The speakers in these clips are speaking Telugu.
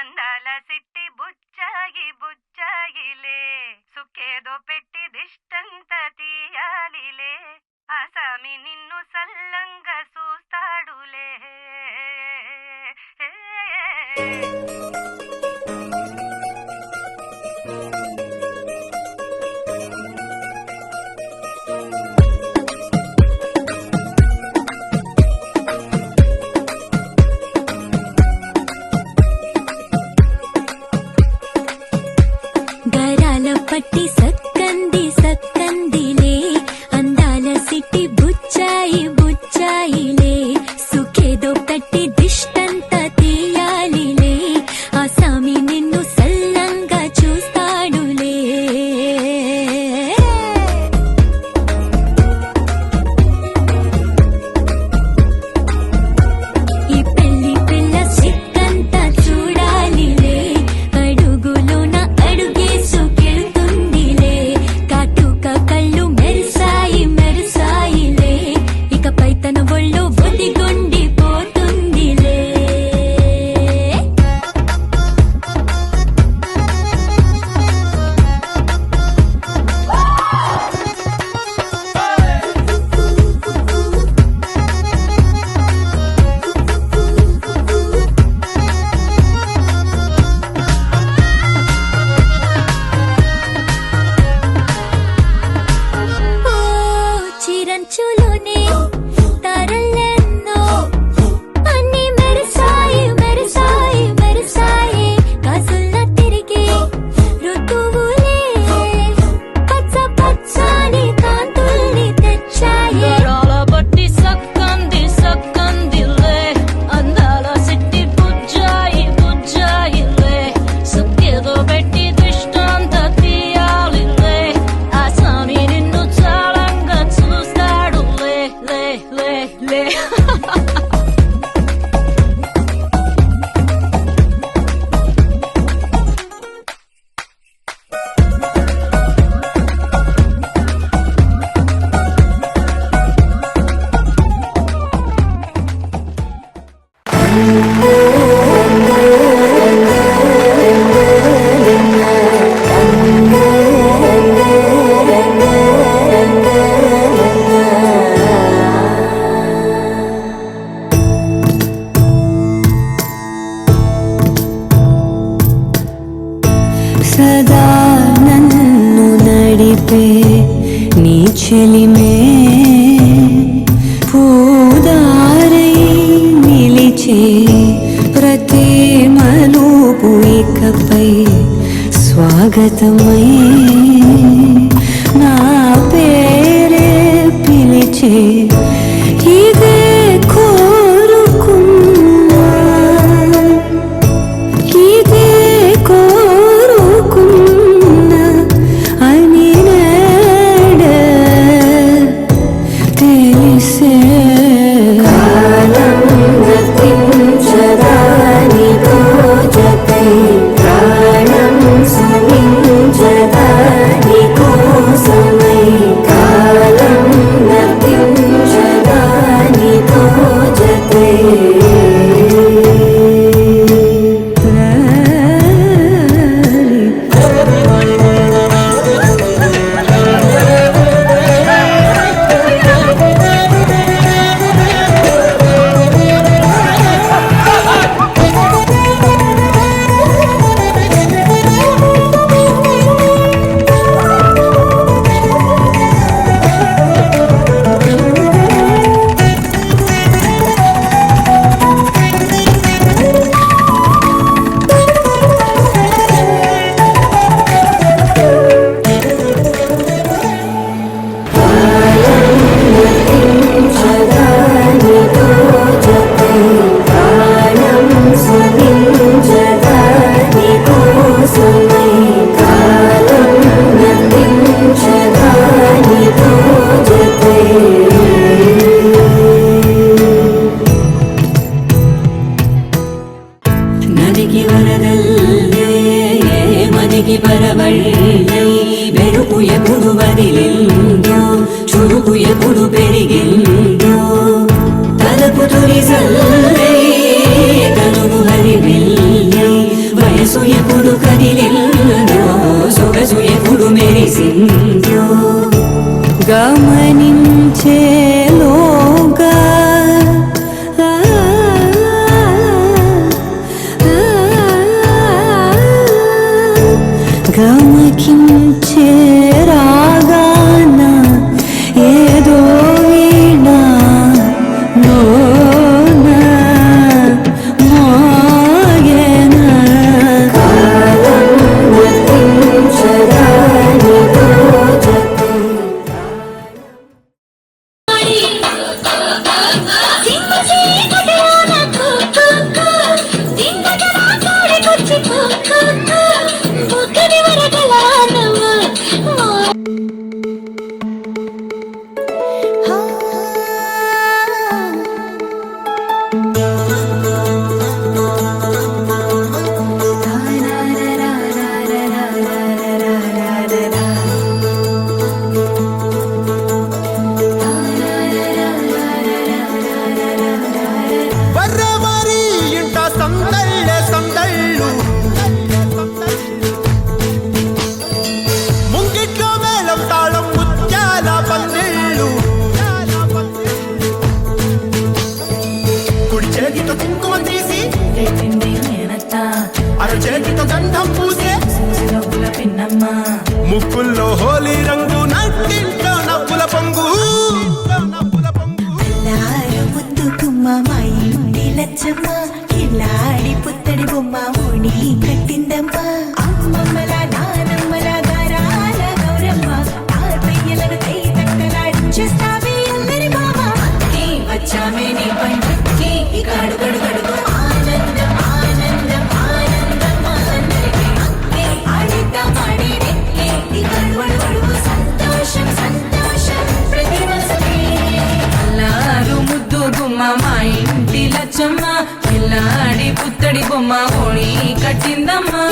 అందాల సిట్టి బుచ్చాయి బుచ్చాయిలే సుక్కేదో పెట్టి దిష్టంత తీయాలిలే ఆసామి నిన్ను సల్లంగా చూస్తాడులే. పట్టి సక్కంది సక్కందిలే అందాల సిట్టి బుచ్చాయి బుచ్చాయిలే సుఖేదో కట్టి దిష్టంత తీయాలిలే ఆసామి నిన్ను సల్లంగా చూస్తాడులే. ఈ పెళ్లి పిల్ల సిక్కంతా చూడాలిలే అడుగులోన అడుగేసు కళ్ళు మెరిసాయి మెరిసాయిలే ఇకపై తన ఒళ్ళు బొదిగొండి పోతుందిలే. చిరంచులోనే తారలెన్నో అన్ని మెరిసాయి మెరిసాయి మెరిసాయి కాసుల్లా తిరిగి ఋతువులే పచ్చ పచ్చని కాంతుల్ని తెచ్చాయి. బట్టి సక్కంది సక్కందిలే అందాల సిట్టి బుజ్జాయి బుజ్జాయిలే సుక్కేదో పెట్టి దిష్టంత తీయాలిలే ఆసామి నిన్ను చాలంగా చూస్తాడు లే లే లే లే. సదా నన్ను నడిపే నీ చెలిమే పూదారై నిలిచే ప్రతి మలుపు ఇకపై స్వాగతమై నా పేరే పిలిచే ఇదే కోరుకున్నా ఇదే కోరుకున్నా అని నేడ తెలిసే కాలం గతించదాని జతై ప్రాణం సుమించదాని కోసమై కాలం గతించదాని జతై ನದಿಗೆ ವರದಲ್ಲೇ ಮನೆಗೆ ಬರವಳ್ಳೈ ಬೆರುಕು ಎప్పుడు వదిలిందో చురుకు ఎప్పుడు పెరిగిందో తలపు తొలిసల్లై కనుగు హరివెల్లై గమనించేలోగా గమకించే రాగాన ఏదో వీణా లోన మోగెన కాలం వర్తించదానితో జతే ಬರ್ರವರಿ ಇಂಟ ಸಂದళ్ళు ముంగిట్లో మేళం తాళం ముత్యాల పందిళ్ళు కుడి చేతితో కుంకుమ తీసి అర చేతితో గంధం పూసే ముక్కుల్లో హోలీ రంగు నట్టింట్లో నవ్వుల పొంగు ముద్దు గుమ్మ మా ఇంటి లచ్చమ్మ కిలాడి పుత్తడి బొమ్మ ఓణి కట్టిందమ్మ అమ్మమ్మల నానమ్మల గారాల గౌరమ్మ తాతయ్యలను కై తక్కలాడించేస్తావే అందరి మామ వచ్చామే నీ పంటకి ఇక అడుగడుగడుగు ఆనందం ఆనందం ఆనందం అందరికీ అక్కే ఆడిద్దాం ఆడేదే ఇక అడుగడుగడుగు సంతోషం సంతోషం ప్రతి మనసుకే అల్లారు ముద్దు గుమ్మ మా ఇంటి లచ్చమ్మ పిల్లాడి పుత్తడి బొమ్మ ఓణి కట్టిందమ్మా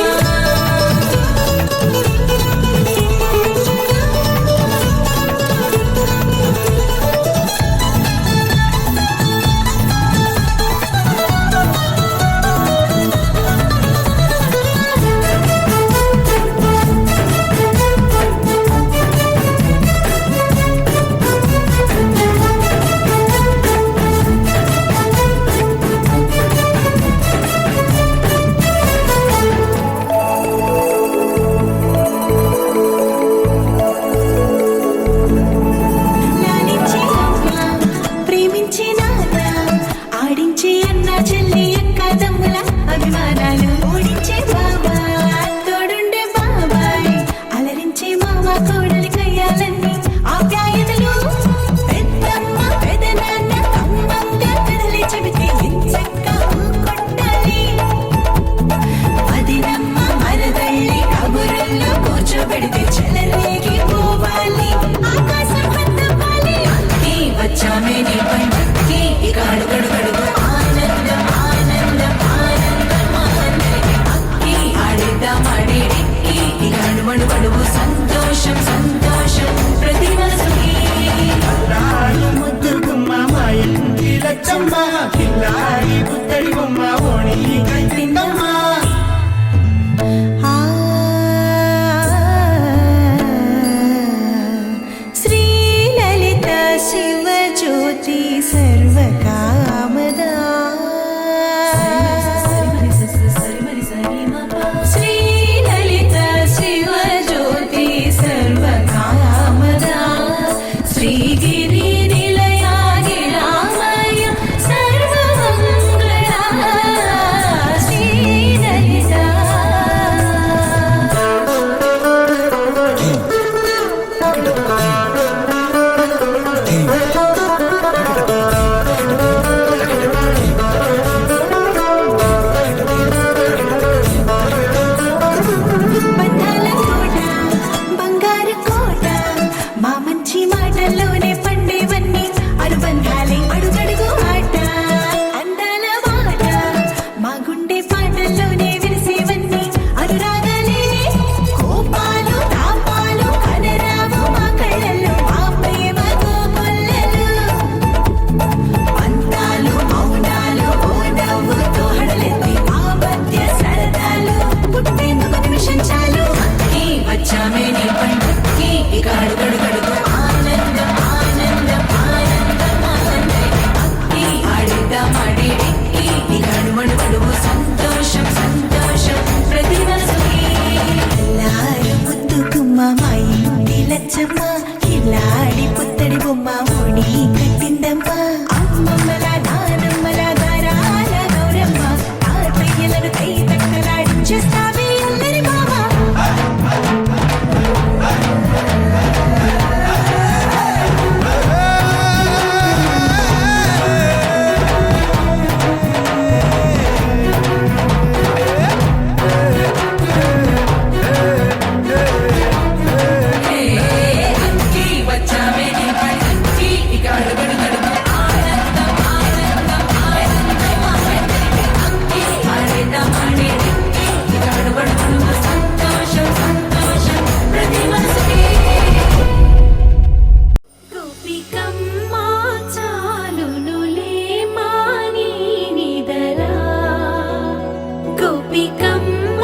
గోపికమ్మ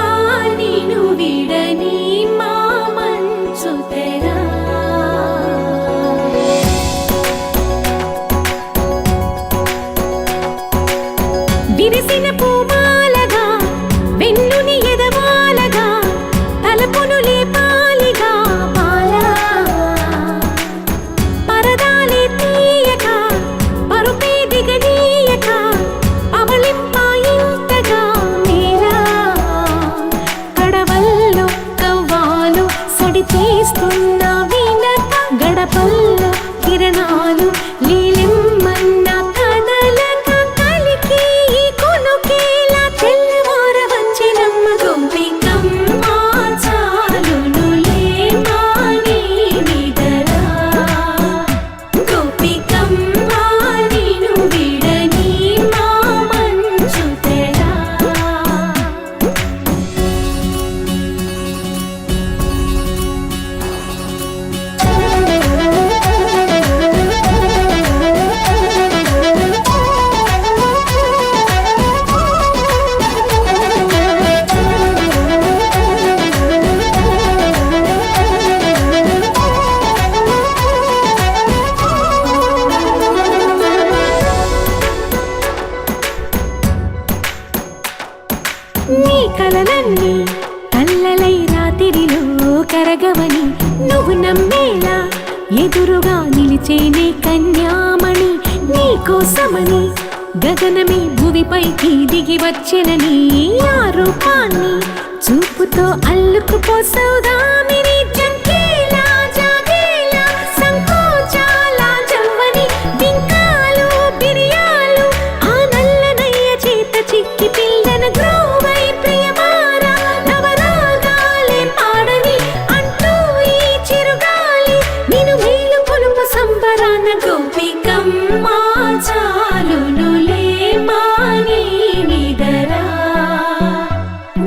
నిను విడని మా మంచు తెరా విరిసిన పూమాలగా వెన్నుని ఎదవాలగా తలపును లేపాలిగా బాలా పరదాలే తీయక పరుపే దిగనీయక పవళింపాయింతగా మేరా కడవల్లో కవ్వాలు సడి చేస్తున్న వినక గడపల్లో కిరణాలు లీలిమ్మన్న కదలక కలికి ఈ కొనుకేలా తెల్లవార వచ్చినమ్మ గోపికమ్మ చాలునులే మాని నిదరా గోపికమ్మ నిను విడని మా మంచు తెరా నీ కలలన్నీ కల్లలై రాత్రిలో కరగవని నువ్వు నమ్మేలా ఎదురుగా నిలిచేనే కన్యామణి నీ కోసమని గగనమే భువిపైకి దిగి వచ్చెనని ఆ రూపాన్ని చూపుతో అల్లుకుపోసౌదామిని జంకేలా జాగేలా సంకోచాల జవ్వని బింకాలు బిరియాలు ఆ నల్లనయ్య చేత చిక్కి పిల్లన గ్రోవై ప్రియమారా నవరాగాలే పాడని అంటూ ఈ చిరుగాలి నిన్ను మేలు కొలుపు సంబరాన గోపికమ్మ చాలునులే మాని నిదరా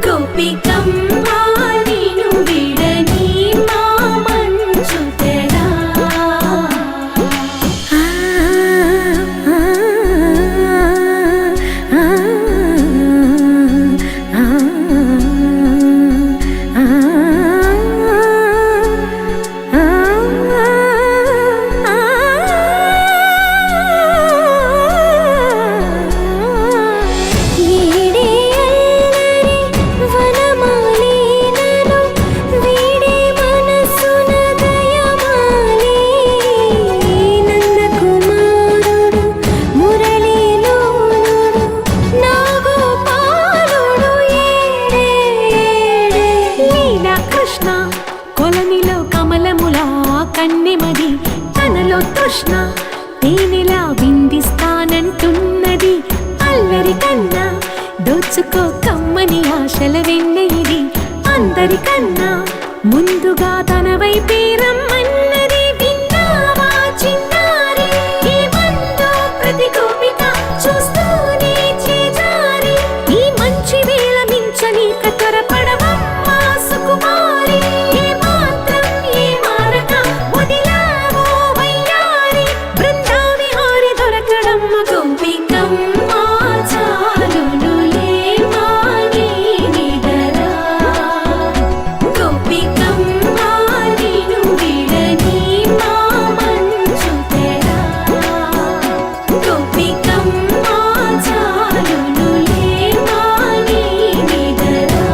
గోపికమ్మ నిను విడని మా మంచు తెరా ఈడే అల్లరి వనమాలీనను వీడే మనసున దయమాలి నందకుమారుడు మురళీలోలుడు నాగోపాలుడు ఏడే లీలా కృష్ణ కొలనిలో కమలములా కన్నెమది తనలో తృష్ణ తేనెలా విందిస్తానంటున్నది అల్లరి కన్నా దోచుకో కమ్మని ఆశల వెన్నెయిది అందరికన్నా ముందుగా తన వైపే రమ్మన్నది విన్నావా చిన్నారి ఏమందో ప్రతి గోపిక చూస్తూనే చేజారి ఈ మంచి వేళ మించనీక త్వరపడవమ్మ సుకుమారి ఏ మాత్రం ఏ మారక వదిలావో వయ్యారి బృందావిహారి దొరకడమ్మ గోపికమ్మ చాలునులే మాని నిదరా గోపికమ్మ నిను విడని మా మంచు తెరా గోపికమ్మ చాలునులే మాని నిదరా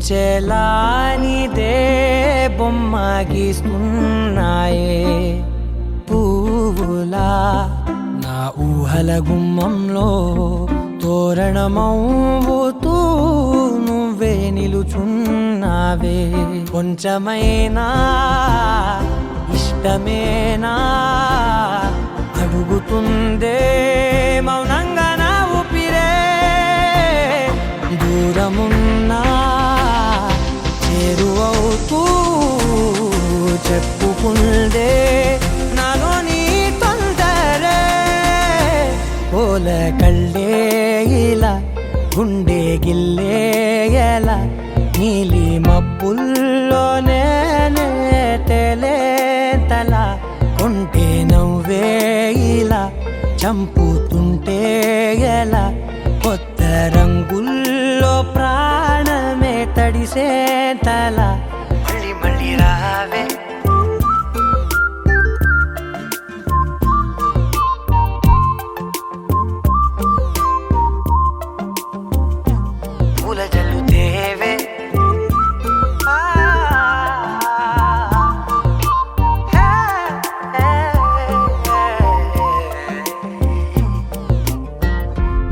కుంచెలా నీదే బొమ్మ గీస్తున్నాయే పువ్వులా నా ఊహల గుమ్మంలో తోరణమవుతూ నువ్వే నిలుచున్నావే కొంచెమైనా ఇష్టమేనా అడుగుతుందే మౌనంగా నా ఊపిరే దూరమున్నా చేరువవుతూ చెప్పుకుందే నాలో నీ తొందరే పోల కళ్ళే ఇలా గుండె గిల్లే ఎలా నీలి మబ్బుల్లోనే తేలేంతలా కొంటే నవ్వే ఇలా చంపుతుంటే ఎలా కొత్త రంగుల్లో ప్రాణమే తడిసేంతలా మళ్ళీ మళ్ళీ రావే పూల జల్లుతేవే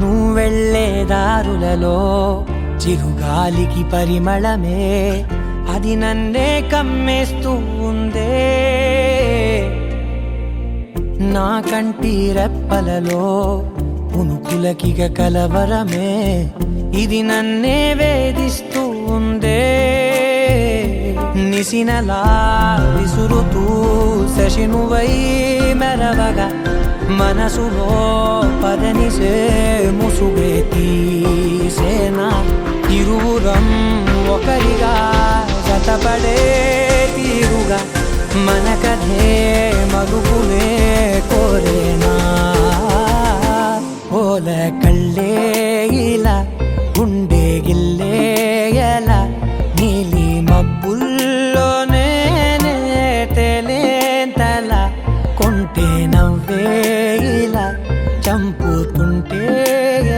నువ్వు వెళ్ళే దారులలో చిరుగాలికి పరిమళమే అది నన్నే కమ్మేస్తూ ఉందే నా కంటి రెప్పలలో పునుకులకిగ కలవరమే ఇది నన్నే వేధిస్తూ ఉందే నిసినలా విసురుతూ శశినువై మెరవగా మనసులో పదనిసే ముసుగే తీసేనా ఇరువురం ఒకరిగా జతపడే తీరుగా మన కథే మరుగునే కోరేనా పోల కళ్ళే ఇలా గుండె గిల్లే ఎలా నీలి మబ్బుల్లోనే తేలేంతలా కొంటే నవ్వే ఇలా చంపుతుంటే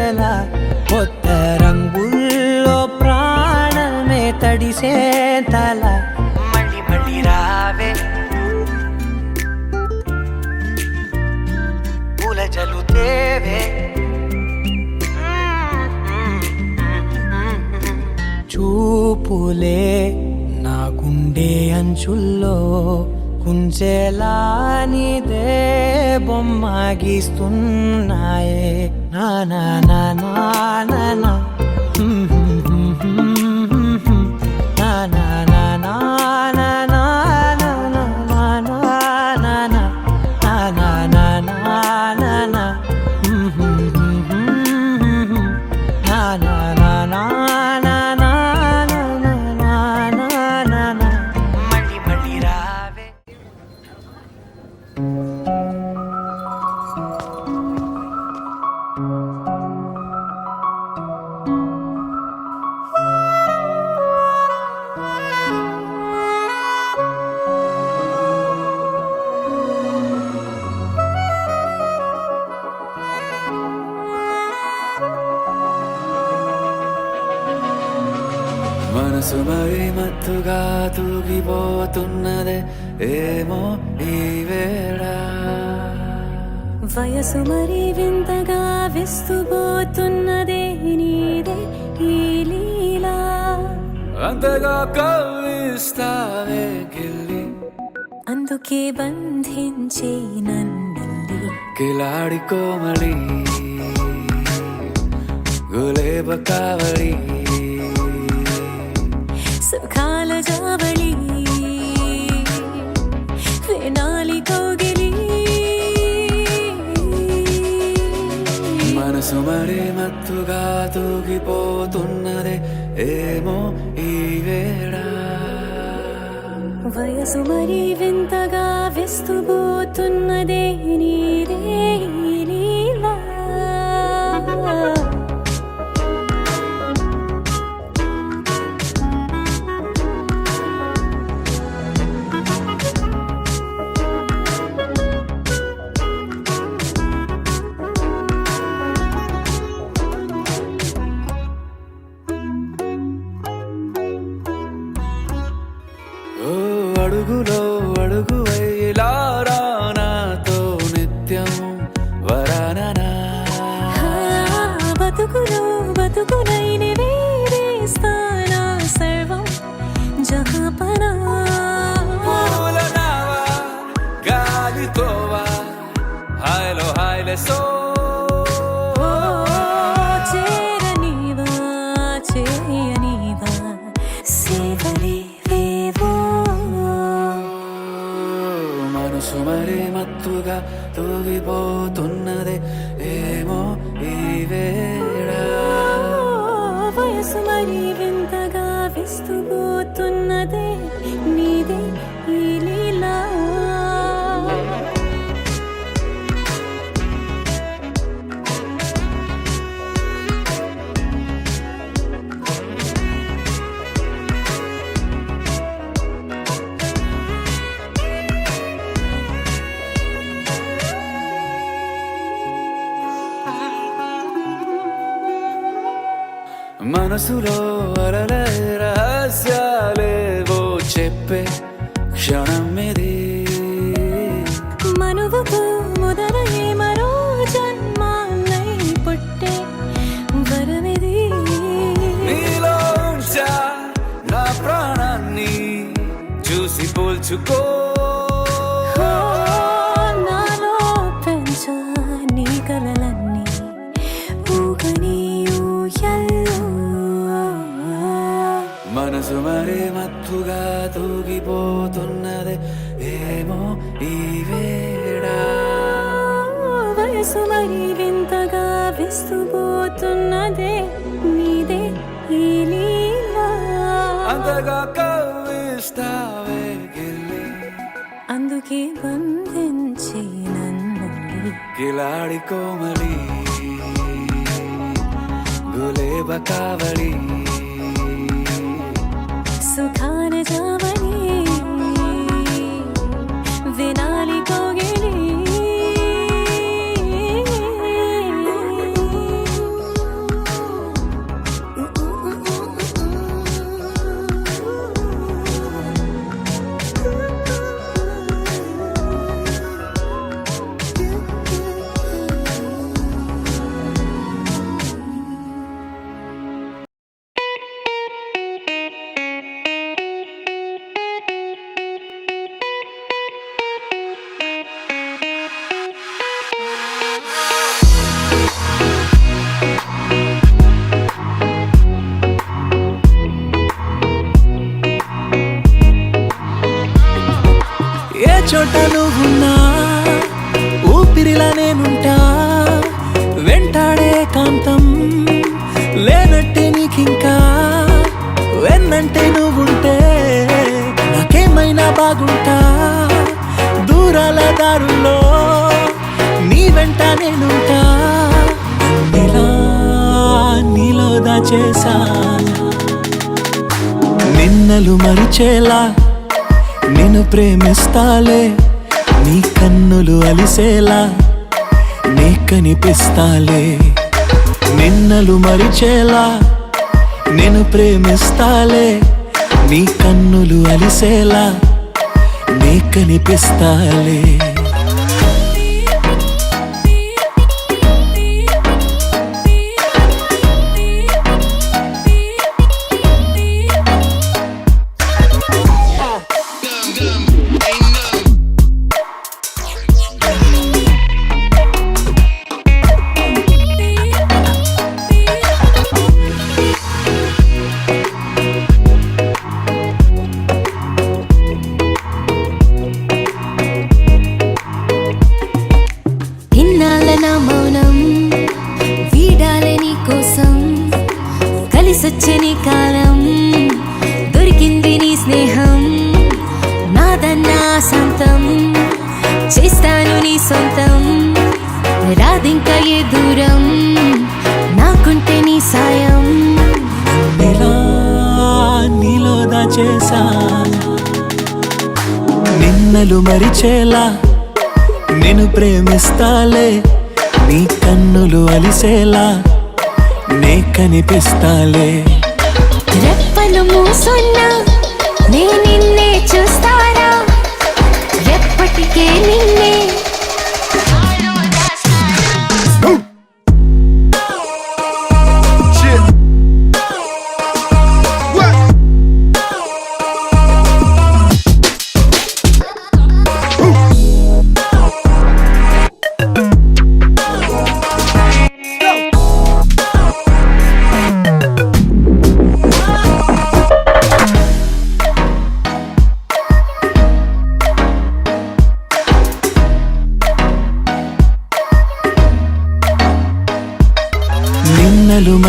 ఎలా కొత్త రంగుల్లో ప్రాణమే తడిసేంతలా మళ్ళీ మళ్ళీ రావే పూల జల్లుతేవే చూపులే నా గుండె అంచుల్లో కుంచెలా నీదే బొమ్మ గీస్తున్నాయే నా నా నా నా నా నా నా నా నా నా నా నా మళ్ళీ మళ్ళీ రావే మనసు మరి మత్తుగా తూగిపోతున్నదే ఏమో ఈ వేళ వయసు మరి వింతగా విస్తుపోతున్నదే నీదే ఈ లీలా అంతగా కవ్విస్తావే గిల్లి అందుకే బంధించే నన్నల్లి కిలాడి కోమలి గులేబ కావలి సుఖాల జావళి వేనాలి కౌగిలి మనసు మరి మత్తుగా తూగిపోతున్నదే ఏమో ఈ వేళ వయసు మరి వింతగా విస్తుపోతున్నదే నీదే ఈ లీలా అడుగులో అడుగు వేలారా నాతో నిత్యం వరాననా బతుకులో బతుకునైన వేరేస్తానా సర్వం జహాపనా పూలనావా గాలితోవా హాయ్లో హాయ్లే సో చేరనీవా చేయనీవా సేవలే వేవో మనసు మరి మత్తుగా తూగిపోతున్నదే ఏమో ఈ వేళ వయసు మరి వింతగా విస్తుపోతున్నదే నీదే ఈ లీలా మనసులో అలలే రహస్యాలేవో చెప్పే క్షణం ఇది మనువుకు మొదలయ్యే మరో జన్మాన్నై పుట్టే వరమిది నీలో ఉంచా నా ప్రాణాన్ని చూసి పోల్చుకో నాలో పెంచా నీ కలలన్నీ ఊగని ఊయల్లో మనసు మరి మత్తుగా తూగిపోతున్నదే ఏమో ఈ వేళ వయసు మరి వింతగా విస్తుపోతున్నదే నీదే ఈ లీలా అంతగా కవ్విస్తావే గిల్లి అందుకే బంధించి నన్ను కిలాడి కోమలి గులేబ కావలి సుఖాన జావని వినాలి కోగిలి ఏ చోట నువ్వున్నా ఊపిరిలా నేనుంటా వెంటాడే కాంతం లేనట్టే నీకింకా వెన్నంటే నువ్వుంటే నాకేమైనా బాగుంటా దూరాల దారుల్లో నీ వెంట నేనుంటా నీలా నీలో దాచేసా నిన్నలు మరిచేలా నిన్ను ప్రేమిస్తాలే నీ కన్నులు అలిసేలా నీ కనిపిస్తాలే నిన్నలు మరిచేలా నిన్ను ప్రేమిస్తాలే నీ కన్నులు అలిసేలా నీ కనిపిస్తాలే కలిసొచ్చని కాలం దొరికింది నీ స్నేహం నాదన్నా సొంతం చేస్తాను నీ సొంతం రాదింకా ఏ దూరం నాకుంటే నీ సాయం నీలో దాచేసా నిన్నలు మరిచేలా నిన్ను ప్రేమిస్తాలే నీ కన్నులు అలిసేలా నే కనిపిస్తాలే రెప్పలు మూసున్నా నే నిన్నే చూస్తారా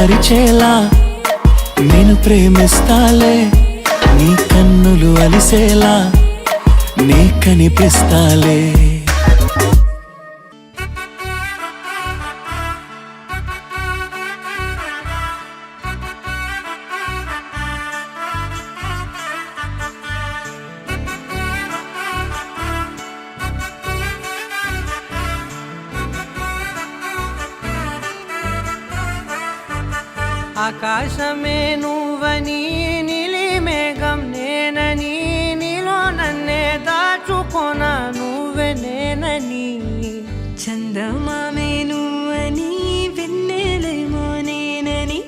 పరిచేలా నేను ప్రేమిస్తాలే, నీ కన్నులు అలిసేలా నీ కనిపిస్తాలే. ఆకాశమే నువ్వని నీలి మేఘం నేనని, నీలో నన్నే దాచుకోన నువ్వే నేనని. చందమామే నువ్వని వెన్నెలేమో నేనని,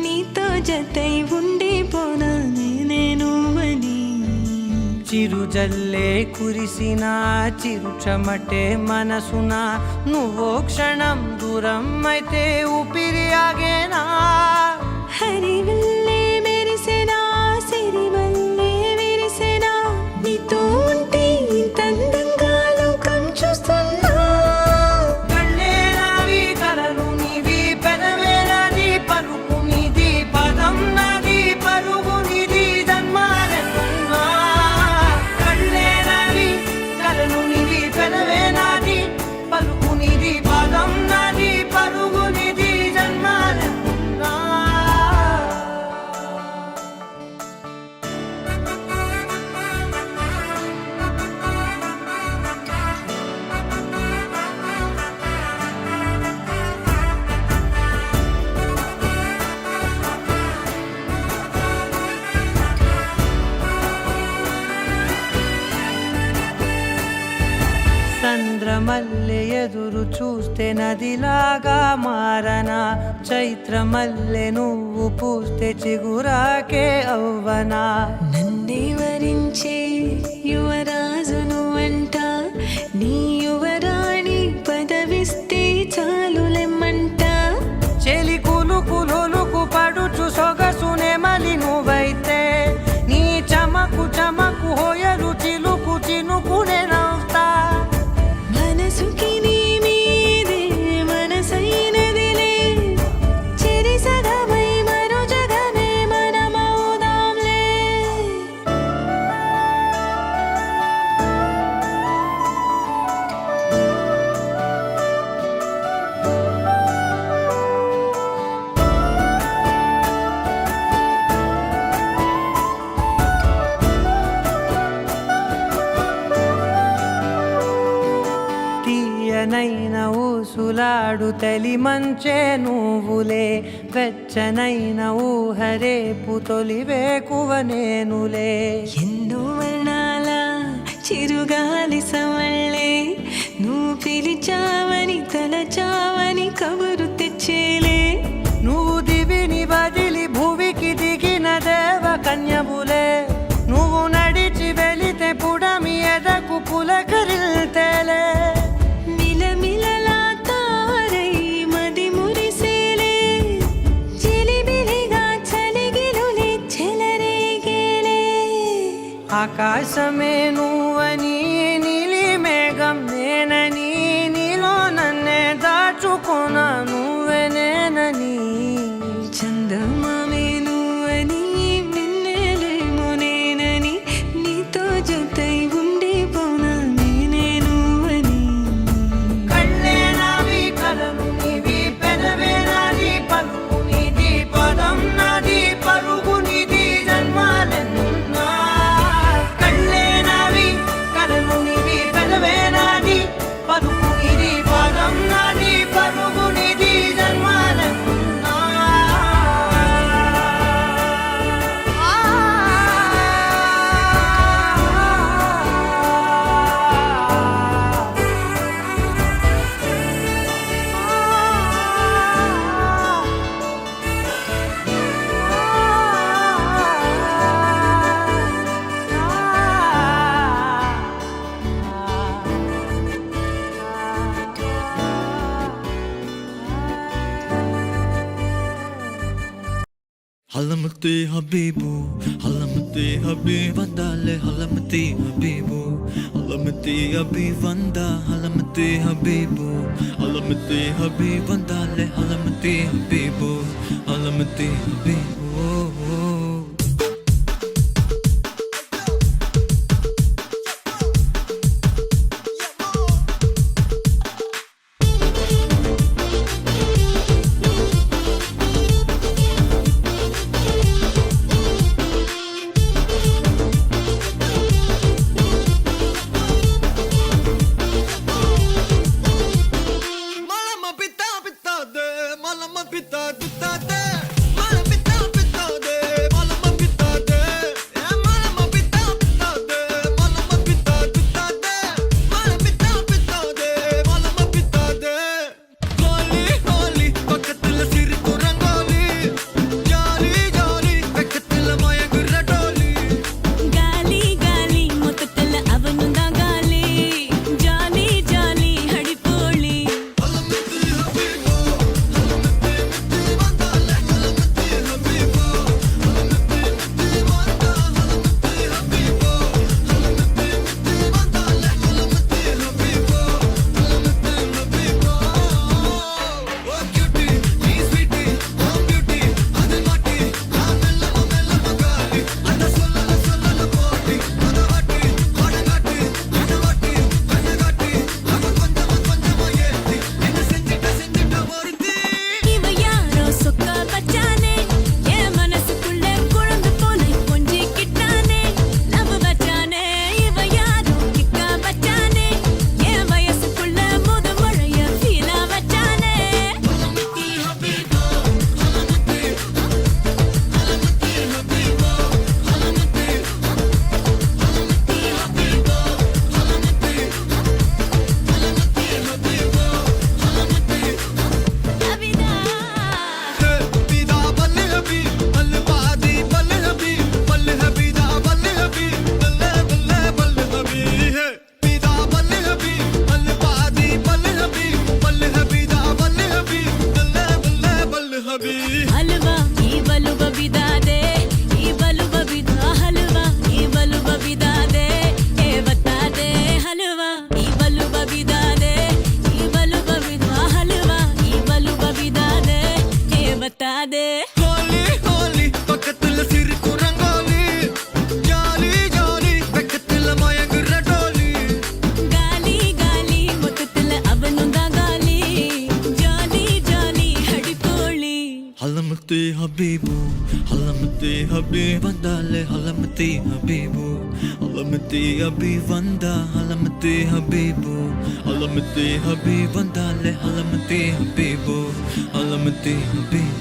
నీతో జతై ఉండిపోనా నేనే నువ్వని. చిరుజల్లే కురిసిన చిరు చెమటే మనసున, నువ్వో క్షణం దూరం అయితే ఊపిరి ఆగేనా. హరివల్లే మెరిసెనా సిరివల్లే విరిసెనా, నీతో ఉంటే ఇంత అందంగా లోకం చూస్తున్నా. కళ్ళే నావి కలలు నీవి, పెదవే నాది పలుకు నీది, పదం నాది పరుగు నీది, జన్మాలెన్నున్నా. కళ్ళే నావి కలలు నీవి, పెదవే నాది పలుకు నీది, పదం నాది పరుగు నీది, జన్మాలెన్నున్నా. చంద్రమల్లె ఎదురు చూస్తే నదిలాగా మారనా, చైత్రమల్లె నువ్వు పూస్తే చిగురాకే అవ్వనా. నన్నే వరించే యువరాజు నువ్వంట, నీ యువరాణి పదవిస్తే చాలులెమ్మంట. చెలి కులుకు పడుచు సొగసునే మలి నువ్వైతే, నీ చమకు చమకు హోయలు చిలుకు చినుకునే నవ్వుతా. మనసుకి నీ మీదే మనసైనదిలే, చెరి సగమై మరో జగమే మనమవుదాంలే. తీయనైన ఊసులాడు తలి మంచే నువ్వులే, వెచ్చనైన ఊహరేపు తొలి వేకువ నేనులే. ఎన్నో వర్ణాల చిరుగాలి సవళ్ళే, నువ్వు పిలిచావని తలచావని కబురు తెచ్చేలే. నువ్వు దివిని వదిలి భూమికి దిగిన దేవ కన్యవులే, నువ్వు నడిచి వెళితే పుడమి ఎదకు పులకరిల్తేలే. మిలమిలలా తారై మది మురిసేలే, చిలిబిలిగా చలిగిలులే చెలరేగేలే. ఆకాశమే నువ్వని నీలి మేఘం నేనని, నీలో నన్నే దాచుకోన నువ్వే నేనని. చందమామే నువ్వని వెన్నెలేమో నేనని, నీతో జతై ఉండిపోనా నేనే నువ్వని. కళ్ళే నావి కలలు నీవి, పెదవే నాది పలుకు నీది, పదం నాది పరుగు నీది, జన్మాలెన్నున్నా. కళ్ళే నావి కలలు నీవి, పెదవే నాది పలుకు నీది, పదం నాది పరుగు నీది, జన్మాలెన్నున్నా. علمتي حبيبو علمتي Halamati Habib Vandale Halamati Habibu Halamati Habib Vanda Halamati Habibu Halamati Habib Vandale Halamati Habibu Halamati Habibu Halamati Habibu Halamati Habib Vandale Halamati Habibu Halamati Habib Vanda Halamati Habibu Halamati Habib Vandale Halamati Habibu Halamati Habibu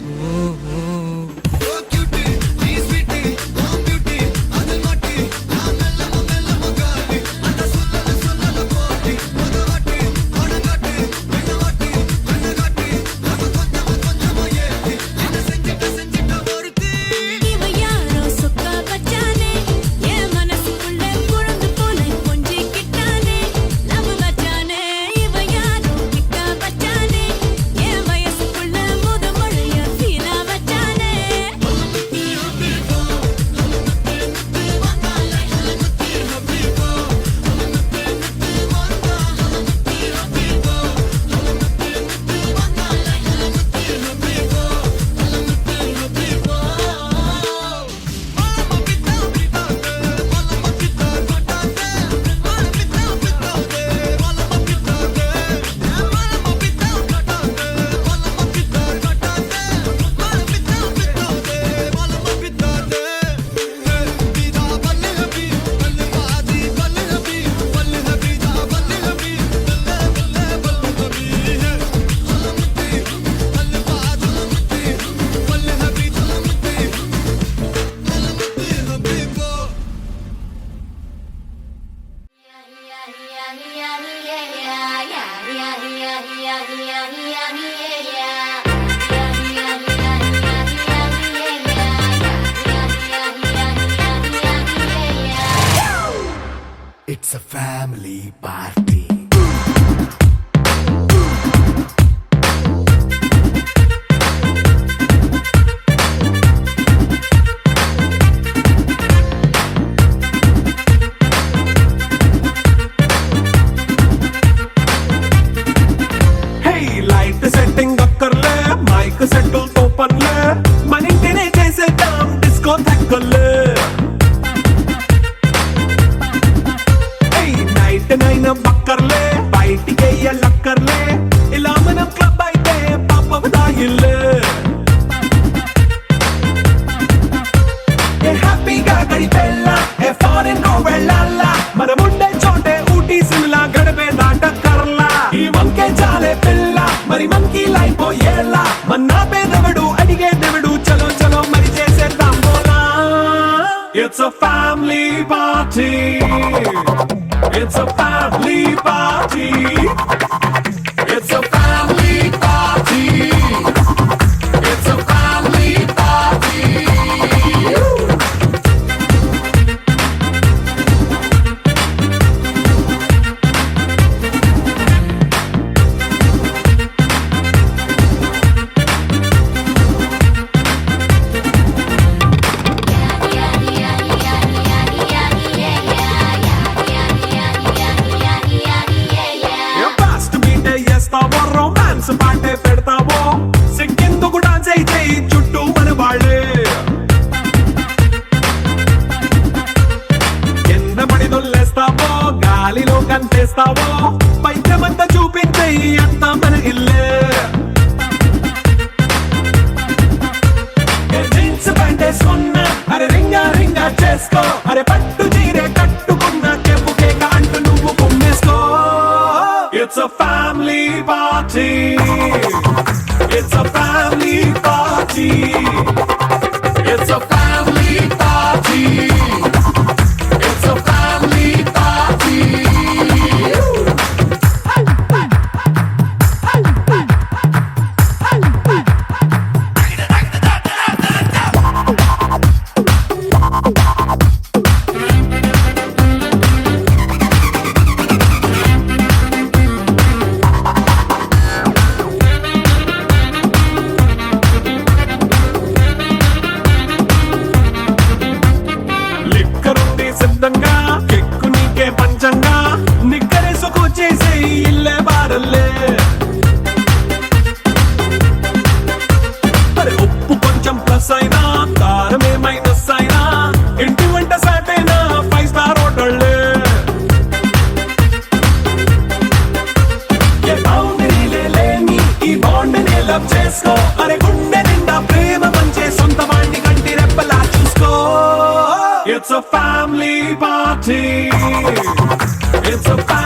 It's a family party. It's a family party. It's a family party. It's a family party. Fast మీటే చేస్తావో రొమాన్స్ పాటే పెడతావో సిగ్గెందుకు డాన్స్ అయితే చుట్టూ మన వాళ్ళే కింద పడి దొల్లేస్తావో గాలిలో కంటేస్తావో పైద్యమంతా చూపించే అంతా మన ఇల్లే జీన్స్ ప్యాంటేసుకున్నా అరే రింగా రింగా చేసుకో అరే పట్టు చీరే కట్టుకున్న కెప్పుకే కాంటు నువ్వు కుమ్మేసుకో. It's a family party. It's a family party. It's a family party. It's a family party. లిక్కరుంది సిద్ధంగా కెక్కు నీకే పంచంగా నిక్కరేసుకు చేసే ఇల్లే బారల్లే అరే ఉప్పు కొంచెం ప్లస్ అయినా కారమే మైనస్ అయినా ఇంటి వంట సాటైనా 5 స్టార్ హోటళ్ళే ఏ బౌండరీలే లేని ఈ బాండ్ ని లవ్ చేసుకో అరే గుండె నిండా ప్రేమ పంచే సొంత వాణ్ణి కంటి రెప్పలా చూసుకో. It's a family party. It's a family